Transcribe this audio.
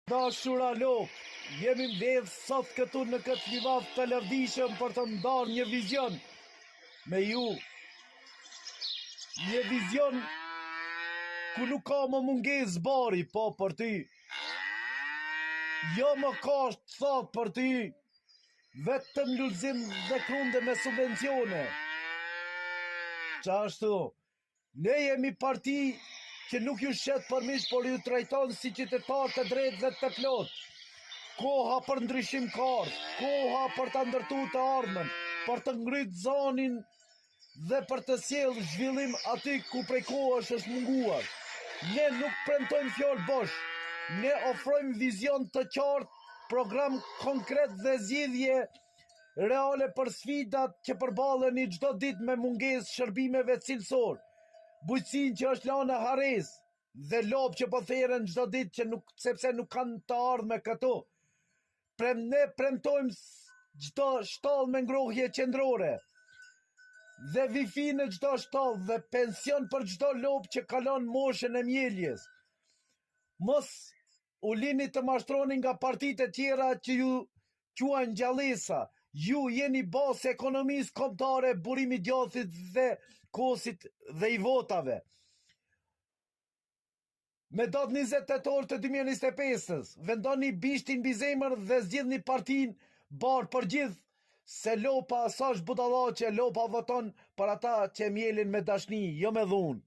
Dashura lok, jemi mbledh sot këtu në këtë livav të lëvdishëm për të ndarë një vizion me ju. Një vizion ku nuk ka më mungesë bari, po për ty. Jo më ka thot për ty, vetëm lulëzim dhe kunde me subvencione. Qashtu, ne jemi parti që nuk ju shet përmish, por ju trajton si qytetar të drejtë dhe të plot. Koha për ndryshim ka ardhur, koha për të ndërtu të ardhmen, për të ngritë zonin dhe për të sjellë zhvillim aty ku prej kohësh është munguar. Ne nuk premtojmë fjalë bosh, ne ofrojmë vizion të qartë, program konkret dhe zgjidhje reale për sfidat që përballeni çdo ditë me mungesë shërbimeve cilësor. Bujqësinë që është lanë harres dhe lopë që po theren çdo ditë që sepse nuk kanë të ardhme këtu. Ne premtojmë çdo shtallë me ngrohje qendrore dhe wifi në çdo shtallë dhe pension për çdo lopë që kalon moshën e mjeljes. Mos u lini të mashtroni nga partitë e tjera që ju quajnë gjallësa. Ju jeni bazë e ekonomisë kombëtare, burimi djathit dhe kosit dhe i votave. Me datë 20 tetor të 2025, vendoni bishtin mbi zemër dhe zgjidhni partinë barë për gjithë, se lopa sa është budallaqe, lopa voton për ata që mjelin me dashni, jo me dhunë.